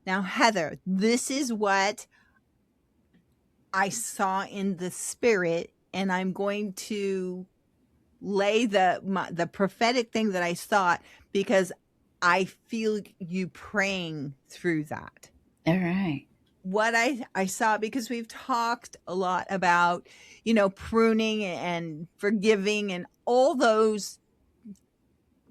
Now, Heather, this is what I saw in the spirit, and I'm going to lay the prophetic thing that I saw because I feel you praying through that. All right. What I saw, because we've talked a lot about, pruning and forgiving and all those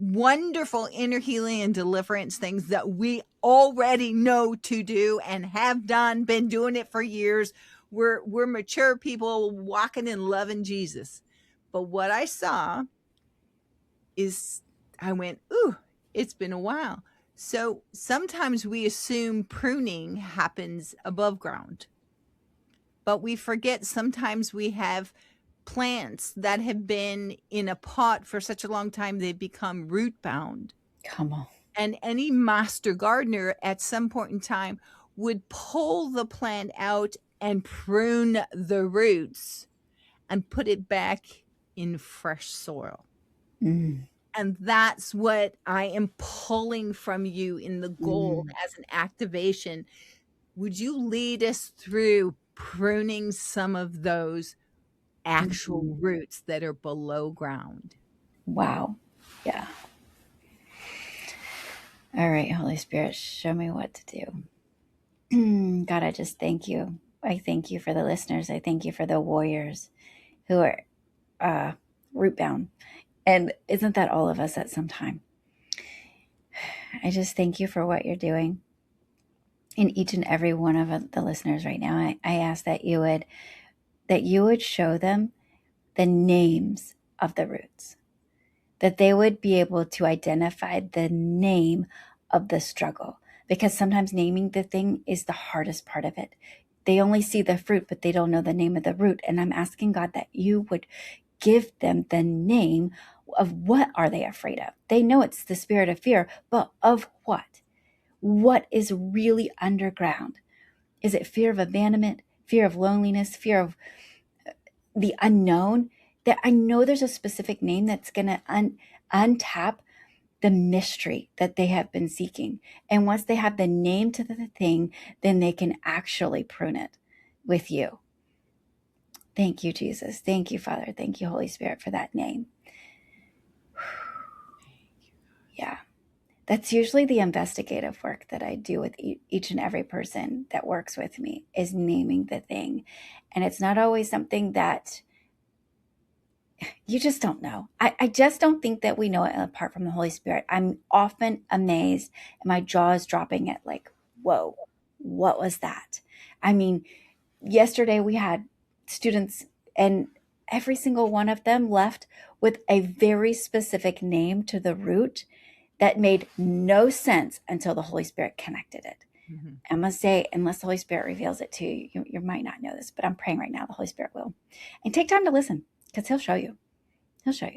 wonderful inner healing and deliverance things that we already know to do and have done, been doing it for years. We're mature people walking in loving Jesus. But what I saw is I went, ooh, it's been a while. So sometimes we assume pruning happens above ground, but we forget sometimes we have plants that have been in a pot for such a long time, they've become root bound. Come on. And any master gardener at some point in time would pull the plant out and prune the roots and put it back in fresh soil. Mm. And that's what I am pulling from you in the gold as an activation. Would you lead us through pruning some of those actual roots that are below ground? Wow. Yeah. All right, Holy Spirit, show me what to do. God, I just thank you. I thank you for the listeners. I thank you for the warriors who are root bound. And isn't that all of us at some time? I just thank you for what you're doing in each and every one of the listeners right now. I ask that you would show them the names of the roots, that they would be able to identify the name of the struggle, because sometimes naming the thing is the hardest part of it. They only see the fruit, but they don't know the name of the root. And I'm asking God that you would give them the name of what are they afraid of. They know it's the spirit of fear, but of what? What is really underground? Is it fear of abandonment, fear of loneliness, fear of the unknown? That I know there's a specific name that's going to untap the mystery that they have been seeking. And once they have the name to the thing, then they can actually prune it with you. Thank you, Jesus. Thank you, Father. Thank you, Holy Spirit, for that name. Yeah. That's usually the investigative work that I do with each and every person that works with me, is naming the thing. And it's not always something that you just don't know. I just don't think that we know it apart from the Holy Spirit. I'm often amazed and my jaw is dropping at like, whoa, what was that? I mean, yesterday we had students and every single one of them left with a very specific name to the root that made no sense until the Holy Spirit connected it. Mm-hmm. I must say, unless the Holy Spirit reveals it to you, you might not know this, but I'm praying right now the Holy Spirit will. And take time to listen, because he'll show you. He'll show you.